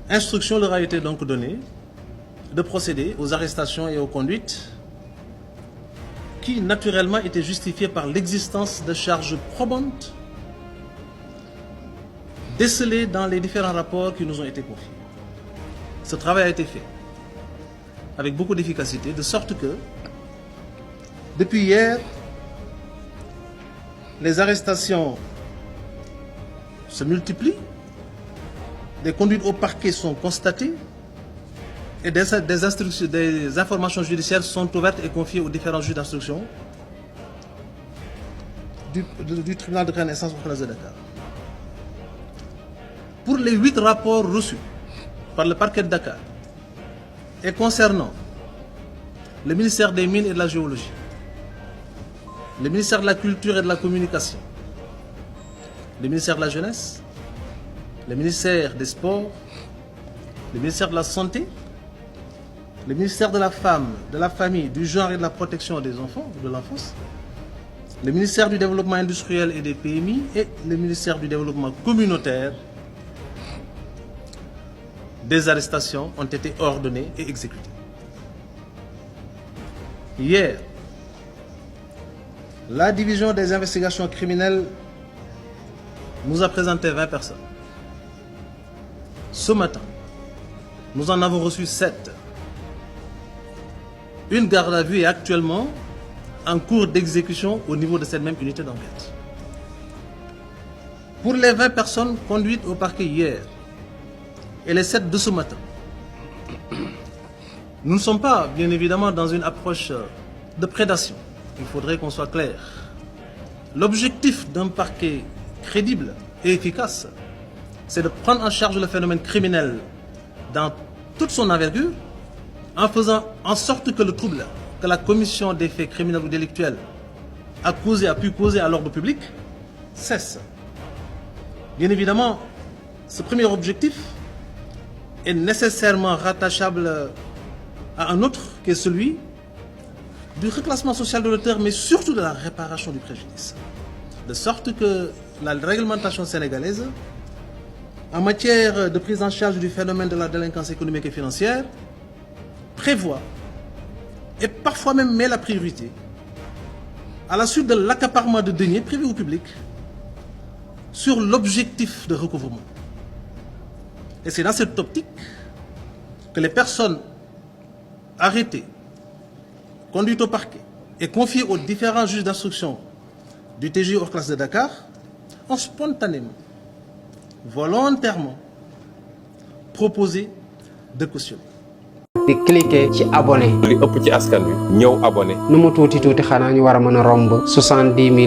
instruction leur a été donc donnée de procéder aux arrestations et aux conduites qui naturellement étaient justifiées par l'existence de charges probantes décelées dans les différents rapports qui nous ont été confiés. Ce travail a été fait avec beaucoup d'efficacité, de sorte que, depuis hier, les arrestations se multiplient, des conduites au parquet sont constatées et des informations judiciaires sont ouvertes et confiées aux différents juges d'instruction du tribunal de grande instance de Dakar. Pour les 8 rapports reçus par le parquet de Dakar et concernant le ministère des Mines et de la Géologie, le ministère de la Culture et de la Communication, le ministère de la Jeunesse, le ministère des Sports, le ministère de la Santé, le ministère de la Femme, de la Famille, du Genre et de la Protection des enfants, de l'enfance, le ministère du Développement industriel et des PMI et le ministère du Développement communautaire, des arrestations ont été ordonnées et exécutées. Hier, la division des investigations criminelles nous a présenté 20 personnes. Ce matin, nous en avons reçu 7. Une garde à vue est actuellement en cours d'exécution au niveau de cette même unité d'enquête. Pour les 20 personnes conduites au parquet hier et les 7 de ce matin, nous ne sommes pas, bien évidemment, dans une approche de prédation. Il faudrait qu'on soit clair. L'objectif d'un parquet crédible et efficace, c'est de prendre en charge le phénomène criminel dans toute son envergure, en faisant en sorte que le trouble que la commission des faits criminels ou délictuels a pu causer à l'ordre public cesse. Bien évidemment, ce premier objectif est nécessairement rattachable à un autre, qui est celui du reclassement social de l'auteur, mais surtout de la réparation du préjudice. De sorte que la réglementation sénégalaise, en matière de prise en charge du phénomène de la délinquance économique et financière, prévoit et parfois même met la priorité à la suite de l'accaparement de deniers privés ou publics sur l'objectif de recouvrement. Et c'est dans cette optique que les personnes arrêtées, conduites au parquet et confiées aux différents juges d'instruction du TGI hors classe de Dakar ont spontanément, volontairement proposé de cautionner. di cliquer ci abonné. li ëpp ci askan wi ñëw abonné. nu mu tuuti xanaa ñu war a mën a romb 70 000.